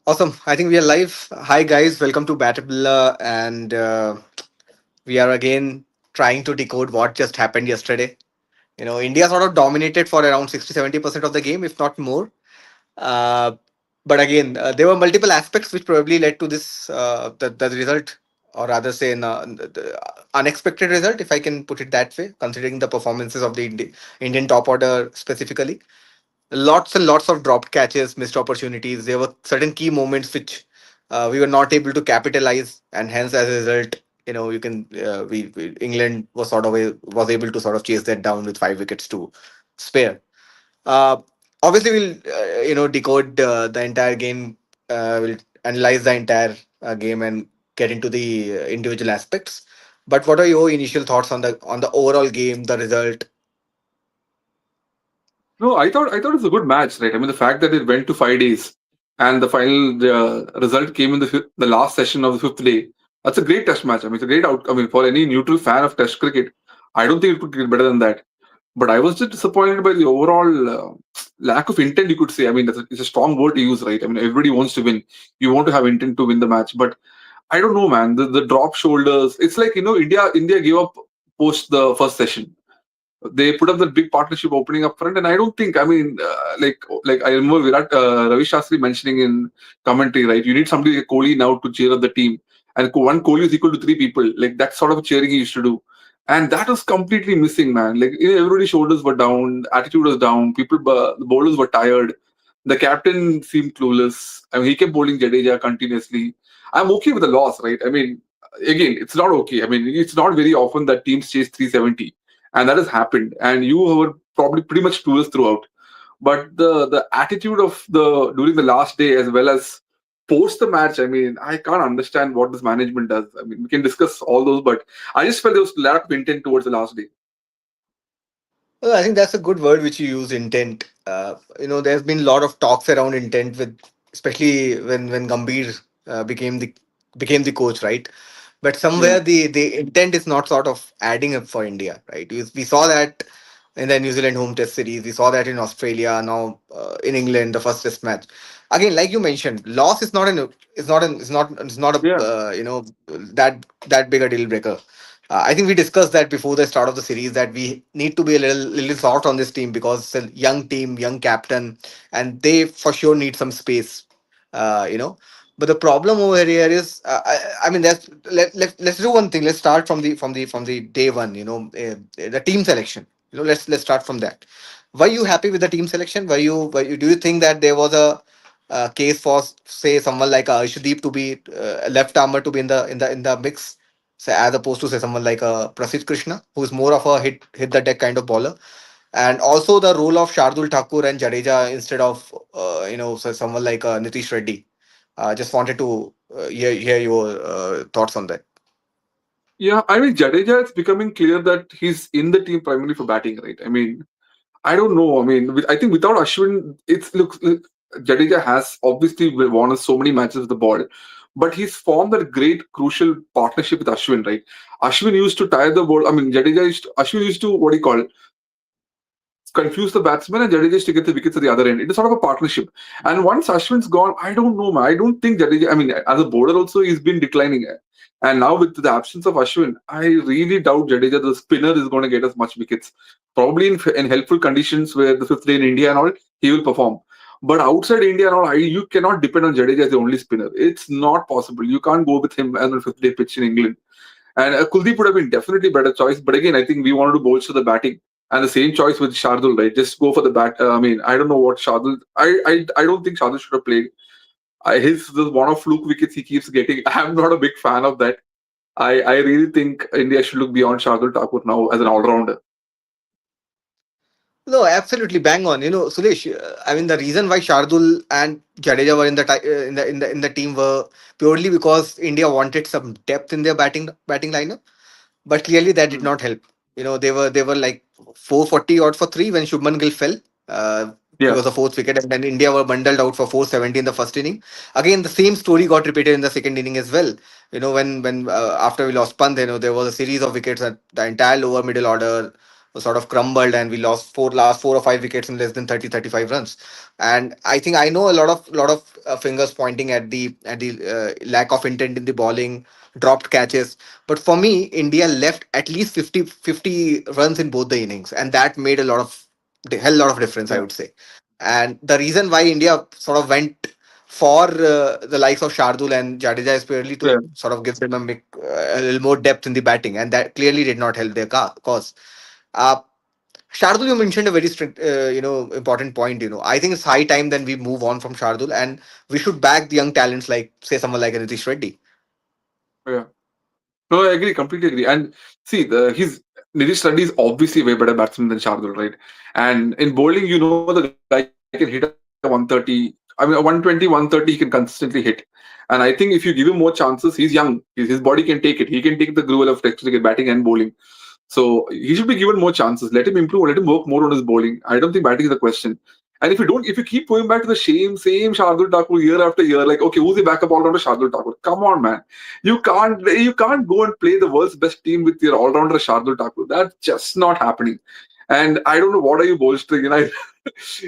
Awesome. I think we are live. Hi, guys. Welcome to Battle, and we are again trying to decode what just happened yesterday. India sort of dominated for around 60-70% of the game, if not more. Uh, but again, there were multiple aspects which probably led to this the result, or rather say, the unexpected result, if I can put it that way, considering the performances of the Indian top order specifically. Lots and lots of dropped catches, missed opportunities. There were certain key moments which we were not able to capitalize, and hence, as a result, you can England was was able to sort of chase that down with 5 wickets to spare. Uh, Obviously, we'll decode the entire game. We'll analyze the entire game and get into the individual aspects. But what are your initial thoughts on the overall game, the result? No, I thought it was a good match, right? I mean, the fact that it went to 5 days and the final result came in the last session of the fifth day. That's a great test match. I mean, it's a great outcome. I mean, for any neutral fan of Test cricket, I don't think it could get better than that. But I was just disappointed by the overall lack of intent. You could say. I mean, it's a strong word to use, right? I mean, everybody wants to win. You want to have intent to win the match, but I don't know, man. The drop shoulders. It's like India gave up post the first session. They put up that big partnership opening up front, and I don't think. I mean, like I remember Ravi Shastri mentioning in commentary, right? You need somebody like Kohli now to cheer up the team, and one Kohli is equal to three people. Like that sort of cheering he used to do, and that was completely missing, man. Like everybody's shoulders were down, attitude was down. The bowlers were tired. The captain seemed clueless. I mean, he kept bowling Jadeja continuously. I'm okay with the loss, right? I mean, again, it's not okay. I mean, it's not very often that teams chase 370, and that has happened. And you were probably pretty much clueless throughout. But the attitude of the during the last day as well as post the match, I mean, I can't understand what this management does. I mean, we can discuss all those, but I just felt there was a lack of intent towards the last day. Well, I think that's a good word which you use, intent. There's been a lot of talks around intent with, especially when Gambhir became the coach, right? But Yeah. somewhere the intent is not sort of adding up for India, right? We saw that in the New Zealand home test series. We saw that in Australia, now in England, the first test match. Again, like you mentioned, loss is not a Yeah. that big a deal breaker. I think we discussed that before the start of the series, that we need to be a little soft on this team because it's a young team, young captain, and they for sure need some space. Uh, you know, but the problem over here is, I mean, let's do one thing. Let's start from the day one. The team selection. Let's start from that. Were you happy with the team selection? Do you think that there was a case for, say, someone like Arshdeep to be left armor to be in the mix, say, as opposed to, say, someone like Prasidh Krishna, who is more of a hit the deck kind of bowler, and also the role of Shardul Thakur and Jadeja instead of say, someone like Nitish Reddy. Just wanted to hear your thoughts on that. Yeah, I mean, Jadeja, it's becoming clear that he's in the team primarily for batting, right? I mean, I don't know. I mean, I think without Ashwin, look, Jadeja has obviously won us so many matches with the ball, but he's formed that great crucial partnership with Ashwin, right? Ashwin used to tire the ball. I mean, Ashwin used to, what do you call, confuse the batsman, and Jadeja used to get the wickets at the other end. It is sort of a partnership. And once Ashwin's gone, I don't know, man. I don't think Jadeja. I mean, as a bowler also, he's been declining. And now with the absence of Ashwin, I really doubt Jadeja, the spinner, is going to get us much wickets. Probably in helpful conditions where the fifth day in India and all, he will perform. But outside India and all, you cannot depend on Jadeja as the only spinner. It's not possible. You can't go with him as a fifth day pitch in England. And Kuldeep would have been definitely better choice. But again, I think we wanted to bolster the batting. And the same choice with Shardul, right? Just go for the bat. I mean, I don't know what Shardul. I don't think Shardul should have played. His the one of fluke wickets he keeps getting. I'm not a big fan of that. I really think India should look beyond Shardul Thakur now as an all rounder. No, absolutely bang on. Suresh. I mean, the reason why Shardul and Jadeja were in the team were purely because India wanted some depth in their batting lineup, but clearly that did Hmm. not help. They were like 440 odd for three when Shubman Gill fell. He Yeah. was the fourth wicket, and then India were bundled out for 470 in the first inning. Again, the same story got repeated in the second inning as well. When after we lost Pant, there was a series of wickets at the entire lower middle order. sort of crumbled, and we lost last 4 or 5 wickets in less than 30-35 runs. And I think I know a lot of fingers pointing at the lack of intent in the bowling, dropped catches. But for me, India left at least 50 runs in both the innings, and that made a hell lot of difference, I Yeah, would say. And the reason why India sort of went for the likes of Shardul and Jadeja is purely yeah, to sort of give them a little more depth in the batting, and that clearly did not help their cause. Uh, Shardul, you mentioned a very strict, important point. I think it's high time then we move on from Shardul, and we should back the young talents like, say, someone like Nitish Reddy. yeah. No, I agree, completely agree. And see, he's Nitish Reddy is obviously a way better batsman than Shardul, right? And in bowling, you know the guy can hit a 130. I mean, a 120, 130 he can consistently hit. And I think if you give him more chances, he's young. His body can take it. He can take the gruel of Test cricket batting and bowling. So he should be given more chances. Let him improve. Let him work more on his bowling. I don't think batting is the question. And if you keep going back to the same Shardul Thakur year after year, like okay, who's the backup all rounder? Shardul Thakur. Come on, man. You can't go and play the world's best team with your all rounder Shardul Thakur. That's just not happening. And I don't know what are you bolstering.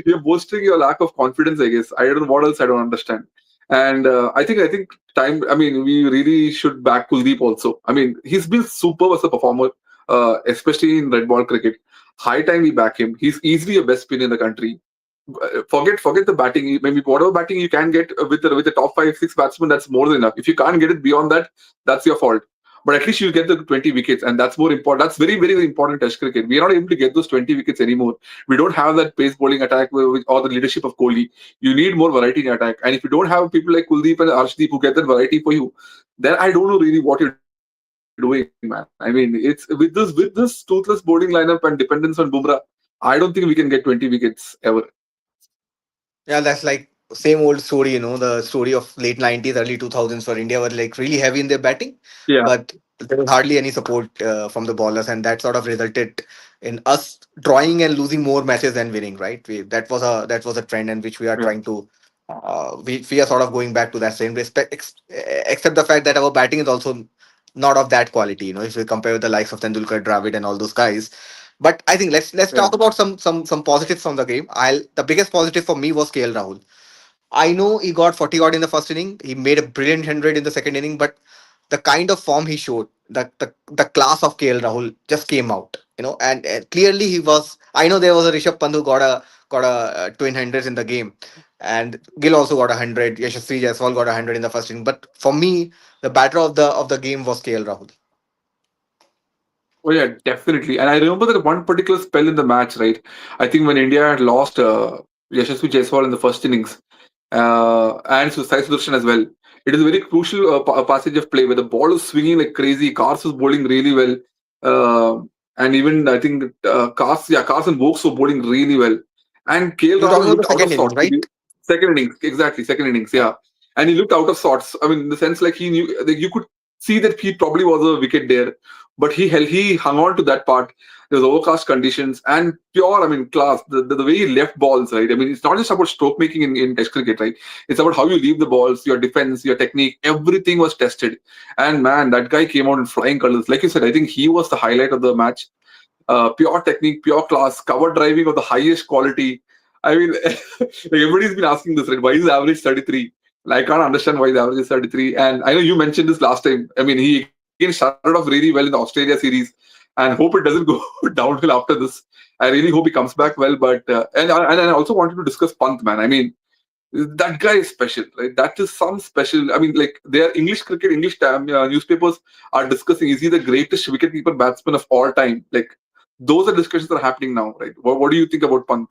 You're bolstering your lack of confidence. I guess I don't know what else. I don't understand. And I think time. I mean, we really should back Kuldeep also. I mean, he's been superb as a performer, especially in red ball cricket. High time we back him. He's easily a best spin in the country. Forget the batting. Maybe whatever batting you can get with the top 5, 6 batsmen, that's more than enough. If you can't get it beyond that, that's your fault. But at least you get the 20 wickets, and that's more important. That's very, very, very important Test cricket. We are not able to get those 20 wickets anymore. We don't have that pace bowling attack or the leadership of Kohli. You need more variety in attack. And if you don't have people like Kuldeep and Arshdeep who get that variety for you, then I don't know really what you're doing, man. I mean, it's with this toothless bowling lineup and dependence on Bumrah. I don't think we can get 20 wickets ever. Yeah, that's like same old story, the story of late 90s, early 2000s, where India were like really heavy in their batting, Yeah, but there was hardly any support from the bowlers, and that sort of resulted in us drawing and losing more matches than winning. Right? That was a trend, in which we are yeah, trying to. We are sort of going back to that same respect, except the fact that our batting is also not of that quality. If we compare with the likes of Tendulkar, Dravid, and all those guys. But I think let's yeah. talk about some positives from the game. The biggest positive for me was KL Rahul. I know he got 40 odd in the first inning. He made a brilliant 100 in the second inning, but the kind of form he showed, the class of KL Rahul just came out. And clearly he was. I know there was a Rishabh Pant who got a twin hundreds in the game, and Gill also got 100. Yashasvi Jaiswal got 100 in the first inning. But for me, the batter of the game was KL Rahul. Oh yeah, definitely. And I remember that one particular spell in the match, right? I think when India had lost Yashasvi Jaiswal in the first innings, and Sai Sudarshan as well. It is a very crucial passage of play where the ball is swinging like crazy. Cars was bowling really well, and even I think Cars and Vokes were bowling really well. And KL You're talking Rahul about the looked out of second innings, sorts. right? Second innings, exactly, second innings, yeah. And he looked out of sorts. I mean, in the sense like he knew, like you could see that he probably was a wicket there, but he hung on to that part. There was overcast conditions and pure, I mean, class. The way he left balls, right? I mean, it's not just about stroke making in Test cricket, right? It's about how you leave the balls, your defense, your technique. Everything was tested. And man, that guy came out in flying colors. Like you said, I think he was the highlight of the match. Pure technique, pure class, cover driving of the highest quality. I mean, like everybody's been asking this, right? Why is the average 33? And I can't understand why the average is 33. And I know you mentioned this last time. I mean, he again started off really well in the Australia series, and hope it doesn't go downhill after this. I really hope he comes back well. But and I also wanted to discuss Pant, man. I mean, that guy is special, right? That is some special. I mean, like their English cricket, newspapers are discussing: is he the greatest wicketkeeper batsman of all time? Like those are discussions that are happening now, right? What do you think about Pant?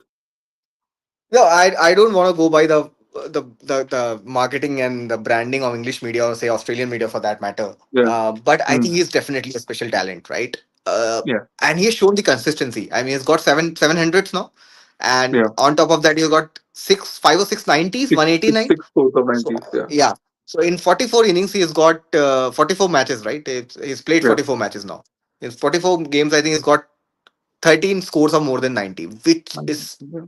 No, I don't want to go by the marketing and the branding of English media, or say Australian media for that matter. Yeah, But I mm, think he's definitely a special talent, right? Uh, yeah, and he has shown the consistency. I mean, he's got seven hundreds now, and yeah. on top of that, he's got 5 or 6 90s, Six, 189. six scores of So 90s. Yeah, yeah, so in 44 innings, he's got 44 matches, right? He's played yeah, 44 matches now. In 44 games, I think he's got 13 scores of more than 90, which is yeah,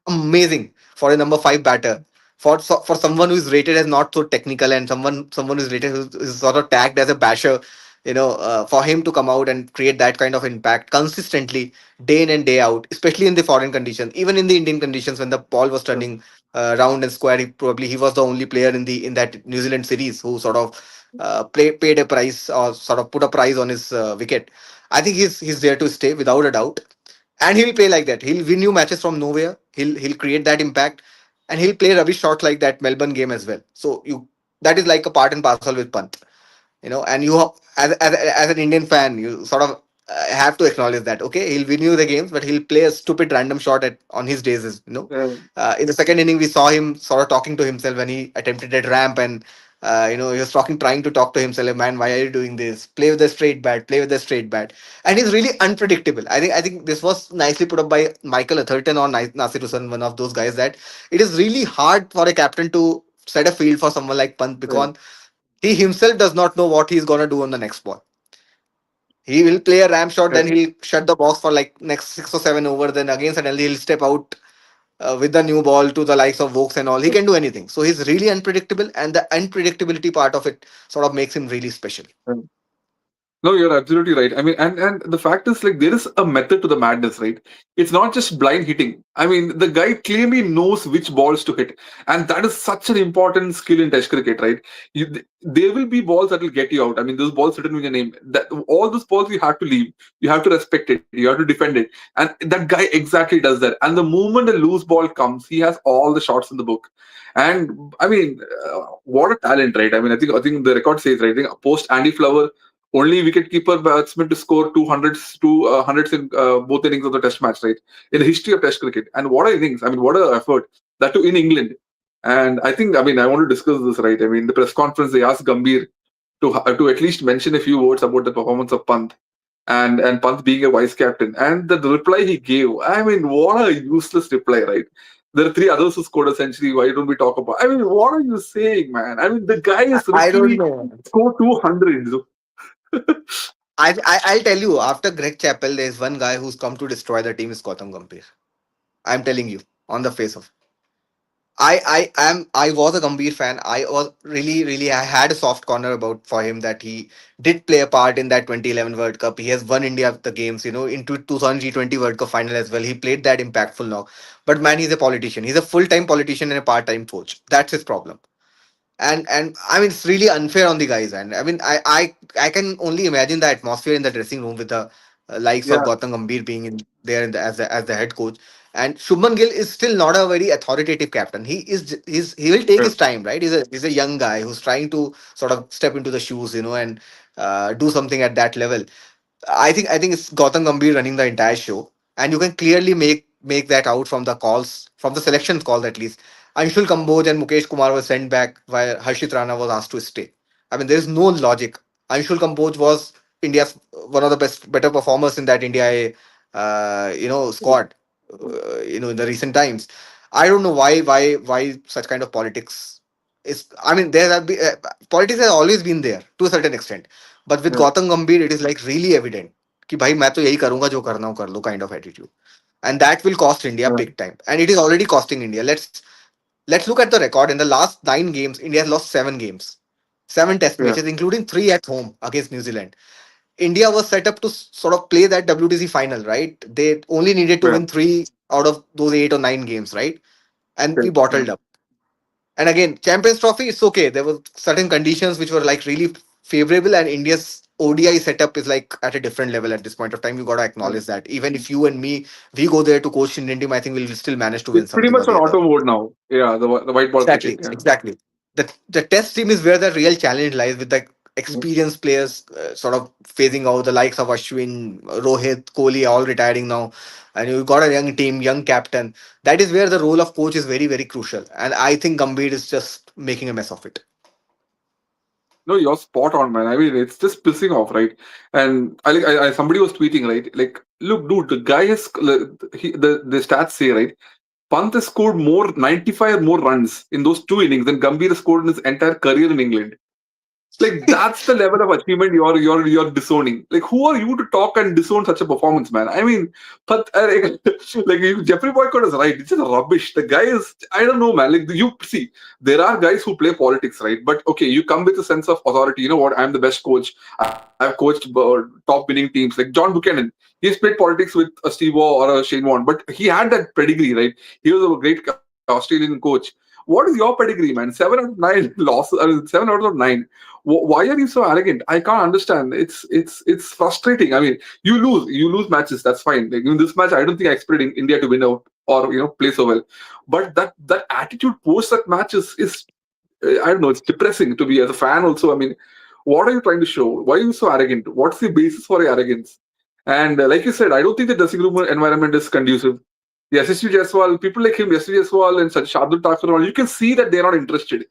amazing for a number five batter. For someone who is rated as not so technical, and someone who's rated who's sort of tagged as a basher, for him to come out and create that kind of impact consistently, day in and day out, especially in the foreign conditions, even in the Indian conditions when the ball was yeah, turning round and square. He was the only player in that New Zealand series who sort of paid a price or sort of put a price on his wicket. I think he's there to stay without a doubt, and he'll play like that. He'll win you matches from nowhere. He'll create that impact, and he'll play rubbish shots like that Melbourne game as well. So you that is like a part and parcel with Pant, and as an Indian fan, you sort of have to acknowledge that. Okay, he'll win you the games, but he'll play a stupid random shot on his days. yeah, In the second inning, we saw him sort of talking to himself when he attempted that ramp, and he was trying to talk to himself. Man, why are you doing this? Play with a straight bat. Play with a straight bat. And he's really unpredictable. I think this was nicely put up by Michael Atherton or Nasir Hussain, one of those guys. That it is really hard for a captain to set a field for someone like Pant, yeah, because he himself does not know what he's gonna do on the next ball. He will play a ramp shot, yeah. then he'll shut the box for like next 6 or 7 over. Then again, suddenly he'll step out with the new ball to the likes of Vokes and all. He can do anything. So he's really unpredictable, and the unpredictability part of it sort of makes him really special. Yeah. No, you're absolutely right. I mean, and the fact is, like, there is a method to the madness, right? It's not just blind hitting. I mean, the guy clearly knows which balls to hit, and that is such an important skill in Test cricket, right? There will be balls that will get you out. I mean, those balls written with your name. That all those balls you have to leave. You have to respect it. You have to defend it, and that guy exactly does that. And the moment a loose ball comes, he has all the shots in the book. And I mean, what a talent, right? I think the record says, right? I think post Andy Flower, only wicketkeeper batsman to score two hundreds in both innings of the Test match, right? In the history of Test cricket, and what a innings! I mean, what a effort! That too in England. And I think, I mean, I want to discuss this, right? I mean, the press conference they asked Gambhir to at least mention a few words about the performance of Pant and Pant being a vice captain, and the reply he gave. I mean, what a useless reply, right? There are three others who scored a century. Why don't we talk about? I mean, what are you saying, man? I mean, the guy I, is I don't literally know. scored 200. I'll tell you, after Greg Chappell, there's one guy who's come to destroy the team is Gautam Gambhir. I'm telling you, on the face of I was a Gambhir fan. I was really I had a soft corner about for him that he did play a part in that 2011 World Cup. He has won India the games, into 2000 G20 World Cup final as well. He played that impactful now. But man, he's a politician. He's a full-time politician and a part-time coach. That's his problem. And I mean, it's really unfair on the guys. And I mean, I can only imagine the atmosphere in the dressing room with the likes of Yeah, Gautam Gambhir being in there as the head coach. And Shubman Gill is still not a very authoritative captain. He will take yeah, his time, right? He's a young guy who's trying to sort of step into the shoes, and do something at that level. I think it's Gautam Gambhir running the entire show, and you can clearly make that out from the calls, from the selection calls at least. Anshul Kamboj and Mukesh Kumar were sent back while Harshit Rana was asked to stay. I mean, there is no logic. Anshul Kamboj was India's one of the better performers in that India squad. In the recent times, I don't know why such kind of politics is. I mean, politics has always been there to a certain extent, but with yeah, Gautam Gambhir, it is like really evident कि भाई मैं तो यही करूंगा जो करना हो कर लो kind of attitude, and that will cost India yeah, big time, and it is already costing India. Let's look at the record. In the last 9 games, India has lost 7 games, 7 Test yeah, matches, including three at home against New Zealand. India was set up to sort of play that WTC final, right? They only needed to yeah, win three out of those 8 or 9 games, right? And yeah, we yeah. bottled up. And again, Champions Trophy, it's okay. There were certain conditions which were like really favorable, and India's ODI setup is like at a different level at this point of time. You got to Yeah. acknowledge that. Even if you and me, we go there to coach Indian team, I think we'll still manage to win It's pretty something or much on the other. auto mode now. Yeah, the white ball cricket. Exactly, Yeah. exactly. The test team is where the real challenge lies, with the Yeah. experienced players sort of phasing out, the likes of Ashwin, Rohit, Kohli, all retiring now, and you've got a young team, young captain. That is where the role of coach is very very crucial, and I think Gambhir is just making a mess of it. No, you're spot on, man. I mean, it's just pissing off, right? And somebody was tweeting, right? Like, look, dude, the guy has the stats say, right? Pant has scored more 95 or more runs in those two innings than Gambhir has scored in his entire career in England. Like that's the level of achievement you're disowning. Like who are you to talk and disown such a performance, man? I mean, but like Jeffrey Boycott is right. It's just rubbish. The guy is I don't know, man. Like you see, there are guys who play politics, right? But okay, you come with a sense of authority. You know what? I'm the best coach. I've coached top winning teams like John Buchanan. He's played politics with a Steve Waugh or a Shane Warne, but he had that pedigree, right? He was a great Australian coach. What is your pedigree, man? 7 out of 9 losses. I mean, 7 out of 9. Why are you so arrogant? I can't understand. It's frustrating. I mean, you lose matches. That's fine. Like in this match, I don't think I expected India to win out or play so well. But that attitude post that match is I don't know. It's depressing to be as a fan. Also, I mean, what are you trying to show? Why are you so arrogant? What's the basis for your arrogance? And like you said, I don't think the dressing room environment is conducive. Yashasvi Jaiswal, people like him, Yashasvi Jaiswal and such Shardul Thakur, you can see that they're not interested.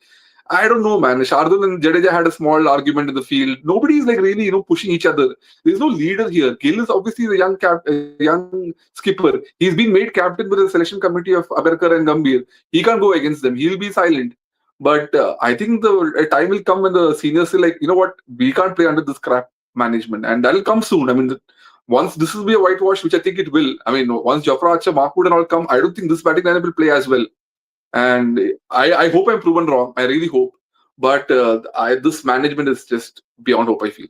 I don't know, man. Shardul and Jadeja had a small argument in the field. Nobody is like really, pushing each other. There's no leader here. Gill is obviously the a young skipper. He's been made captain by the selection committee of Aberkar and Gambhir. He can't go against them. He'll be silent. But I think the a time will come when the seniors say, like, you know what, we can't play under this crap management, and that'll come soon. I mean, once this will be a whitewash, which I think it will. I mean, once Jafra Archer, Mahmood, and all come, I don't think this batting lineup will play as well. And I hope I'm proven wrong. I really hope. But this management is just beyond hope, I feel.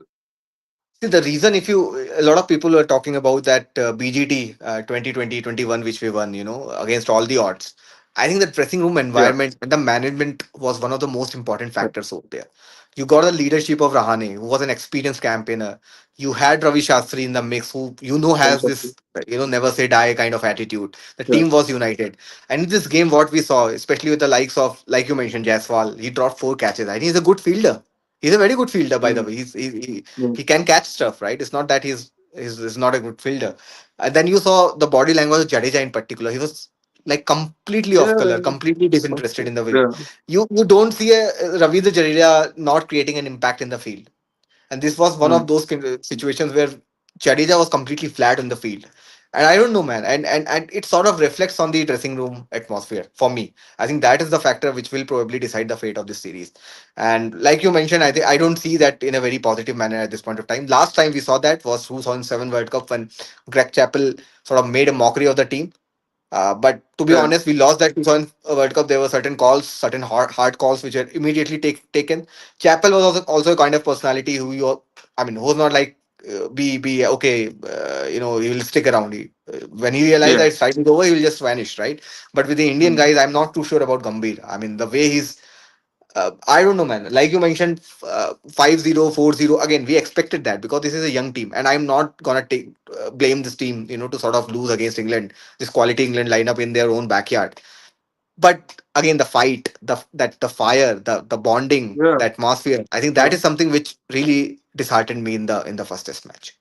See, the reason, if you, a lot of people are talking about that BGT 2020 which we won, against all the odds. I think the dressing room Yeah. environment and the management was one of the most important factors over there. You got the leadership of Rahane, who was an experienced campaigner. You had Ravi Shastri in the mix, who has this never say die kind of attitude. The Yeah. team was united, and in this game, what we saw, especially with the likes of, like you mentioned, Jaiswal, he dropped 4 catches. I think he's a good fielder. He's a very good fielder, by the Mm. way. Mm. He can catch stuff, right? It's not that he's not a good fielder. And then you saw the body language of Jadeja in particular. He was like completely off Yeah. color, completely disinterested Okay. in the way. Yeah. You don't see a Ravindra Jadeja not creating an impact in the field. And this was one Mm. of those situations where Jadeja was completely flat on the field. And I don't know, man. And it sort of reflects on the dressing room atmosphere for me. I think that is the factor which will probably decide the fate of this series. And like you mentioned, I don't see that in a very positive manner at this point of time. Last time we saw that was 2007 World Cup when Greg Chappell sort of made a mockery of the team. But to be Yeah. honest, we lost that 2000 World Cup. There were certain calls, certain hard calls which were immediately taken. Chappell was also a kind of personality I mean, who was not like be okay. He will stick around. When he realized Yeah. that it's time is over, he will just vanish, right? But with the Indian Mm. guys, I'm not too sure about Gambhir. I mean, the way he's I don't know, man. Like you mentioned, 5-0, 4-0. Again, we expected that because this is a young team, and I'm not gonna take blame this team, to sort of lose against England, this quality England lineup in their own backyard. But again, the fight, the fire, the bonding, Yeah. the atmosphere. I think Yeah. that is something which really disheartened me in the first Test match.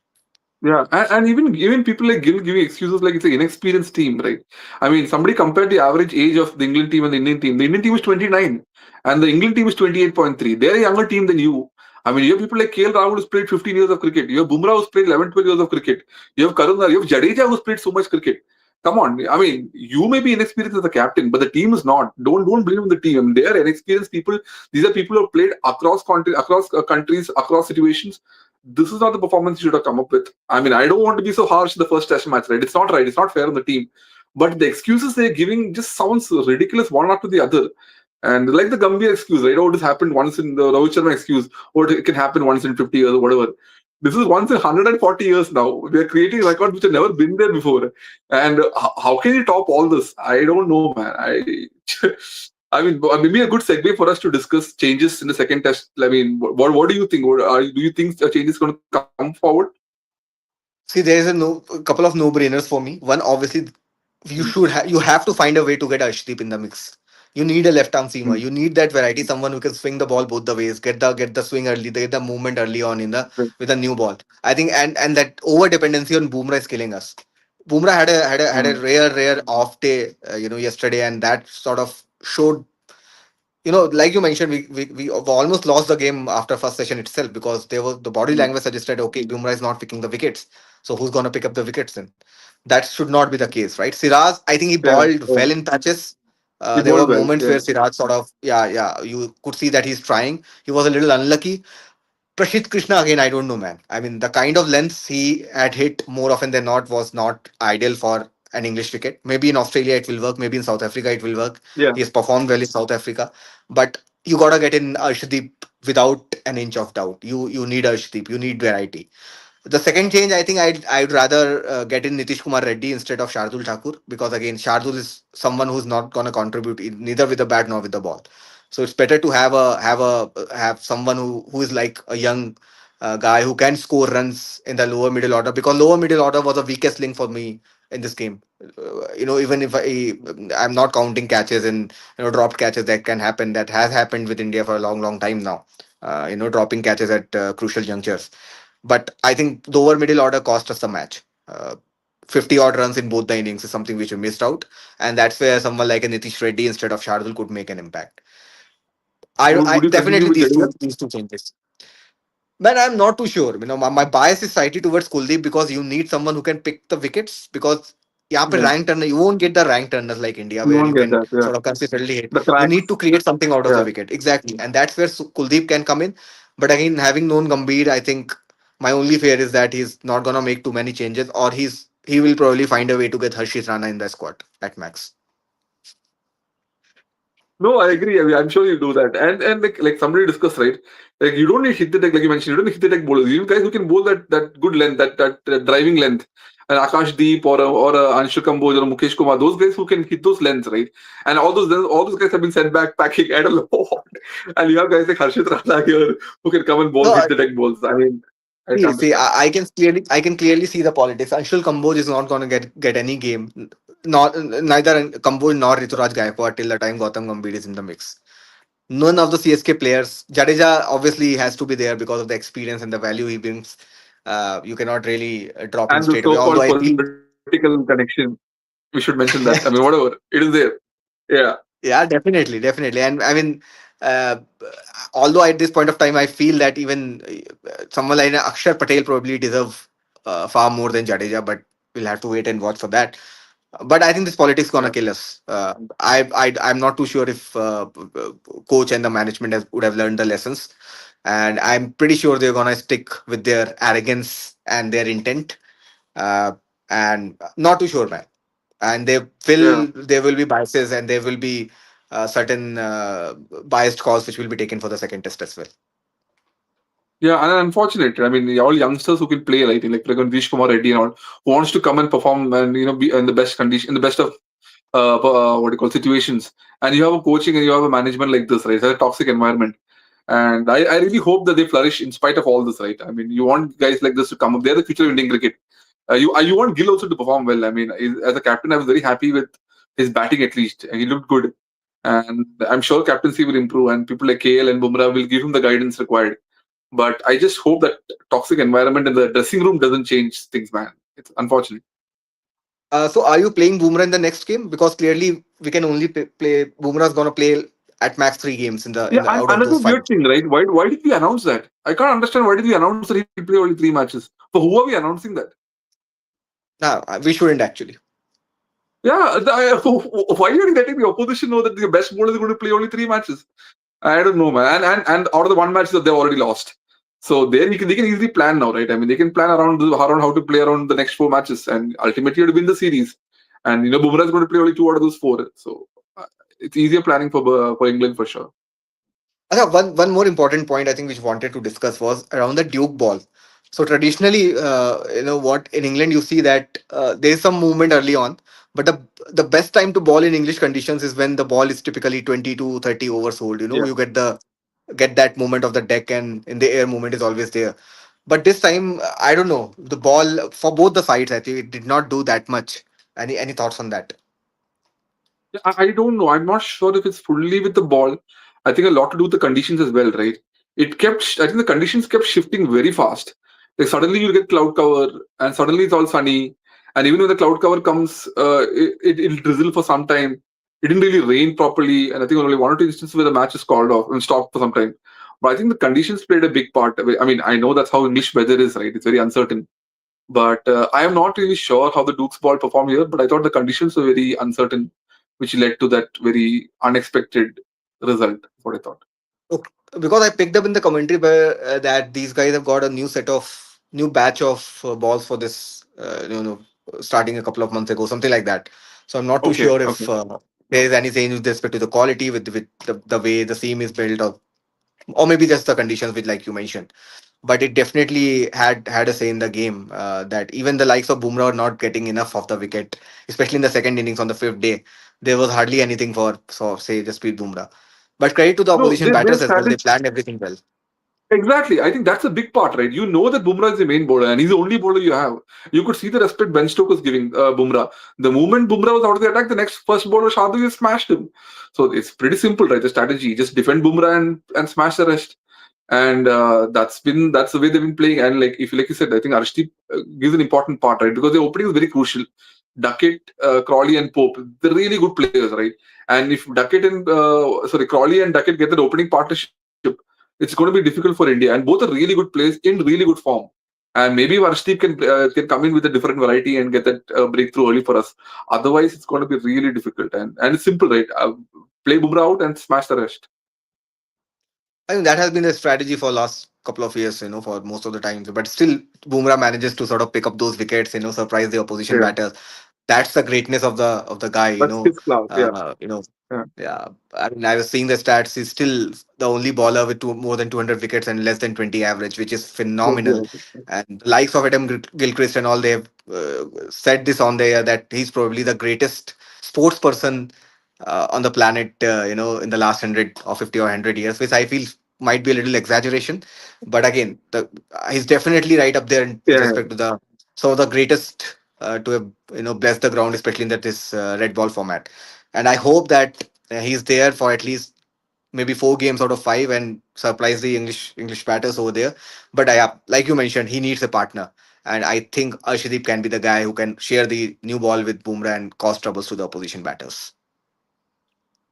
Yeah, and even people like Gill giving excuses like it's an inexperienced team, right? I mean, somebody compared the average age of the England team and the Indian team. The Indian team is 29, and the England team is 28.3. They're a younger team than you. I mean, you have people like KL Rahul who's played 15 years of cricket. You have Bumrah who's played 11, 12 years of cricket. You have Karuna, you have Jadeja who's played so much cricket. Come on, I mean, you may be inexperienced as a captain, but the team is not. Don't blame the team. I mean, they are inexperienced people. These are people who have played across countries, across situations. This is not the performance you should have come up with. I mean, I don't want to be so harsh in the first test match, right? It's not right. It's not fair on the team. But the excuses they're giving just sounds ridiculous one after the other. And like the Gambhir excuse, right? Oh, this happened once in the Rohit Sharma excuse, or it can happen once in 50 years or whatever. This is once in 140 years now. We are creating records which have never been there before. And how can you top all this? I don't know, man. I mean, maybe a good segue for us to discuss changes in the second test. I mean, what do you think? Do you think a change is going to come forward? See, there is a couple of no-brainers for me. One, obviously, you have to find a way to get Arshdeep in the mix. You need a left arm Mm. seamer. You need that variety, someone who can swing the ball both the ways, get the swing early, get the movement early on in the with a new ball. I think and that over dependency on Bumrah is killing us. Bumrah had a Mm. rare off day, yesterday, and that sort of showed, like you mentioned, we almost lost the game after first session itself because there was the body Mm. language suggested, okay, Bumrah is not picking the wickets, so who's going to pick up the wickets then? That should not be the case, right? Siraj, I think he Yeah, bowled yeah. well in patches. He There were bowled well. moments Yeah. where Siraj sort of, yeah, you could see that he's trying. He was a little unlucky. Prashit Krishna again, I don't know, man. I mean, the kind of lengths he had hit more often than not was not ideal for an English wicket. Maybe in Australia it will work. Maybe in South Africa it will work. Yeah. He has performed well in South Africa, but you gotta get in Arshdeep without an inch of doubt. You need Arshdeep. You need variety. The second change, I think I'd rather get in Nitish Kumar Reddy instead of Shardul Thakur, because again Shardul is someone who's not gonna contribute neither with the bat nor with the ball. So it's better to have someone who is like a young guy who can score runs in the lower middle order, because lower middle order was the weakest link for me in this game. Even if I'm not counting catches and dropped catches that can happen, that has happened with India for a long time now. Dropping catches at crucial junctures, but I think the over middle order cost us the match. 50 odd runs in both the innings is something which we missed out. And that's where someone like a Nitish Reddy instead of Shardul could make an impact. I Would you continue definitely with Jadeja? these two changes. Man, I'm not too sure. My bias is slightly towards Kuldeep, because you need someone who can pick the wickets. Because यहाँ पे Yeah. rank turner, you won't get the rank turners like India You where won't you get can that. Yeah. sort of consistently hit. The You need to cracks. create something out of the Yeah. wicket. Exactly. And that's where Kuldeep can come in. But again, having known Gambhir, I think my only fear is that he's not gonna make too many changes, or he will probably find a way to get Harshit Rana in the squad at max. No, I agree. I mean, I'm sure you do that. And like somebody discussed, right? Like you don't need hit the deck, like you mentioned. You don't need hit the deck bowlers. You need guys who can bowl that good length, that driving length. An Akash Deep or a Anshul Kamboj or a Mukesh Kumar, those guys who can hit those lengths, right? And all those guys have been sent back packing at a lot. And you have guys like Harshit Rana here who can come and bowl No, hit the deck balls. I mean, I can't see, understand. I can clearly see the politics. Anshul Kamboj is not going to get any game. Not neither Kamboj nor Rituraj Gaikwad till the time Gautam Gambhir is in the mix. None of the CSK players. Jadeja obviously has to be there because of the experience and the value he brings. You cannot really drop him And the straight away. Although so-called I feel, political connection, we should mention that. I mean, whatever it is there. Yeah. yeah, definitely, and I mean, uh, although at this point of time, I feel that even someone like Akshar Patel probably deserve far more than Jadeja, but we'll have to wait and watch for that. But I think this politics Yeah. gonna kill us. I'm not too sure if coach and the management would have learned the lessons, and I'm pretty sure they're gonna stick with their arrogance and their intent. Uh, and not too sure, man. And Yeah. there will be biases, and there will be certain biased calls which will be taken for the second test as well. Yeah, and unfortunate. I mean, all youngsters who can play, right? Like on Vish Kumar Reddy and all, who wants to come and perform and be in the best condition, in the best of what do you call situations. And you have a coaching and you have a management like this, right? It's a toxic environment. And I really hope that they flourish in spite of all this, right? I mean, you want guys like this to come up. They're the future of Indian cricket. You want Gill also to perform well. I mean, as a captain, I was very happy with his batting at least. He looked good. And I'm sure captaincy will improve and people like KL and Bumrah will give him the guidance required. But I just hope that toxic environment in the dressing room doesn't change things, man. It's unfortunate. So are you playing Boomerang in the next game? Because clearly we can only play. Boomerang's gonna play at max 3 games in Yeah, the and out of another those five. weird thing, right? Why did we announce that? I can't understand why did we announce that he'll play only 3 matches. For who are we announcing that? No, we shouldn't actually. Yeah, why are you letting the opposition know that the best bowler is going to play only 3 matches? I don't know, man. And out of the one match that they've already lost, so there they can easily plan now, right? I mean, they can plan around how to play around the next 4 matches, and ultimately to win the series. And Bumrah is going to play only 2 out of those 4, so it's easier planning for England for sure. One more important point I think which wanted to discuss was around the Duke ball. So traditionally, what in England you see that there is some movement early on, but the best time to ball in English conditions is when the ball is typically 20 to 30 overs old. Yeah. You get that moment of the deck, and in the air movement is always there. But this time, I don't know, the ball for both the sides, I think it did not do that much. Any thoughts on that? Yeah, I don't know. I'm not sure if it's fully with the ball. I think a lot to do with the conditions as well, right? I think the conditions kept shifting very fast. Like suddenly you get cloud cover, and suddenly it's all sunny. And even when the cloud cover comes, it'll drizzle for some time. It didn't really rain properly, and I think only 1 or 2 instances where the match is called off and stopped for some time. But I think the conditions played a big part. I mean, I know that's how English weather is, right? It's very uncertain. But I am not really sure how the Duke's ball performed here, but I thought the conditions were very uncertain, which led to that very unexpected result. What I thought. because I picked up in the commentary where, that these guys have got a new batch of balls for this, starting a couple of months ago, something like that. So I'm not too Okay, sure okay. if there is any change with respect to the quality, with the way the seam is built, or maybe just the conditions, which like you mentioned. But it definitely had a say in the game, that even the likes of Bumrah are not getting enough of the wicket, especially in the second innings on the fifth day. There was hardly anything for say Jasprit Bumrah. But credit to the No, opposition their batters as well. strategy. They planned everything well. Exactly. I think that's a big part, right? You know that Bumrah is the main bowler and he's the only bowler you have. You could see the respect Ben Stokes was giving Bumrah. The moment Bumrah was out of the attack, the next first bowler, Shadu, just smashed him. So it's pretty simple, right? The strategy. Just defend Bumrah and smash the rest. And that's the way they've been playing. And like you said, I think Arshdeep gives an important part, right? Because the opening is very crucial. Duckett, Crawley, and Pope, they're really good players, right? And if Crawley and Duckett get that opening partnership, it's going to be difficult for India. And both are really good players in really good form. And maybe Varshdeep can come in with a different variety and get that breakthrough early for us. Otherwise, it's going to be really difficult. And it's simple, right? Play Bumrah out and smash the rest. I think that has been the strategy for last couple of years, for most of the times. But still, Bumrah manages to sort of pick up those wickets, surprise the opposition Yeah, batters. That's the greatness of the guy, that's his class. Yeah, Uh, you know, yeah. yeah. I mean, I was seeing the stats. He's still the only bowler with more than 200 wickets and less than 20 average, which is phenomenal. And the likes of Adam Gilchrist and all, they have said this on there that he's probably the greatest sports person on the planet, in the last 100 or 50 or 100 years, which I feel might be a little exaggeration. But again, he's definitely right up there with Yeah, respect to the some of the greatest to have blessed the ground, especially in this red ball format. And I hope that he's there for at least maybe 4 games out of 5 and surprise the English batters over there. But like you mentioned, he needs a partner. And I think Arshdeep can be the guy who can share the new ball with Bumrah and cause troubles to the opposition batters.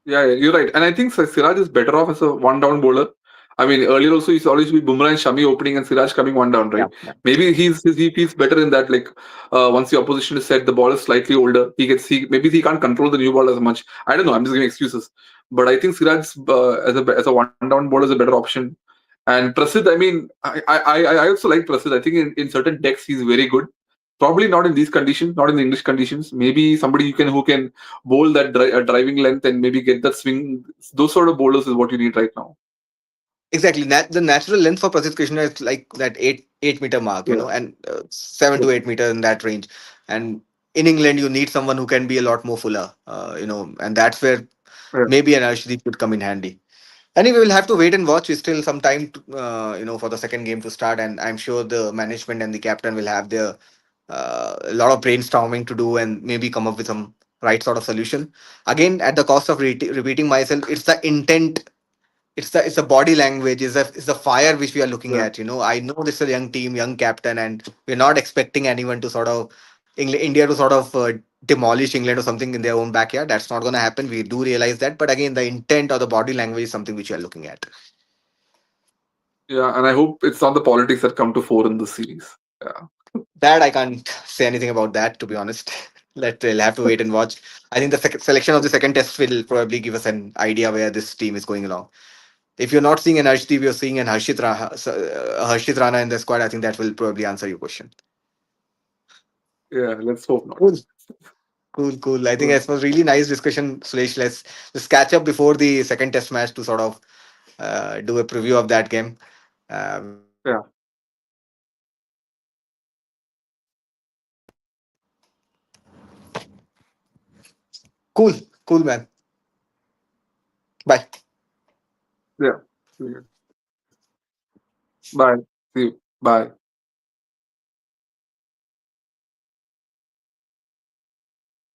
yeah, you're right. And I think Siraj is better off as a one down bowler. I mean, earlier also he's always be Bumrah and Shami opening and Siraj coming one down, right? Yeah, yeah. Maybe he feels better in that. Like once the opposition is set, the ball is slightly older. He maybe he can't control the new ball as much. I don't know. I'm just giving excuses. But I think Siraj as a one down bowler is a better option. And Prasid, I mean, I also like Prasid. I think in certain decks he's very good. Probably not in these conditions, not in the English conditions. Maybe somebody who can bowl that driving length and maybe get that swing. Those sort of bowlers is what you need right now. Exactly. The natural length for Prasidh Krishna is like that 8 meter mark, Yeah, and 7 to 8 meter in that range. And in England, you need someone who can be a lot more fuller, and that's where yeah, maybe an Arshdeep would come in handy. Anyway, we'll have to wait and watch. It's still some time, for the second game to start, and I'm sure the management and the captain will have their a lot of brainstorming to do and maybe come up with some right sort of solution. Again, at the cost of repeating myself, it's the intent, it's the body language, it's the fire which we are looking yeah. at. I know this is a young team, young captain, and we're not expecting anyone to sort of India to sort of demolish England or something in their own backyard. That's not going to happen. We do realize that, but again, the intent or the body language is something which we are looking at. Yeah, and I hope it's not the politics that come to fore in the series. Yeah, That I can't say anything about that, to be honest. We'll have to wait and watch. I think the selection of the second test will probably give us an idea where this team is going along. If you're not seeing an Arshdeep, you're seeing an Harshit Rana in the squad. I think that will probably answer your question. yeah. Let's hope not. Cool, cool, cool. I think Cool. it was really nice discussion, Suresh. Let's just catch up before the second test match to sort of do a preview of that game. We'll have to wait Yeah, and watch. I think the second test match will probably give us an idea where this team is going along. Cool, cool, man. Bye. yeah. Yeah. Bye. See you. Bye.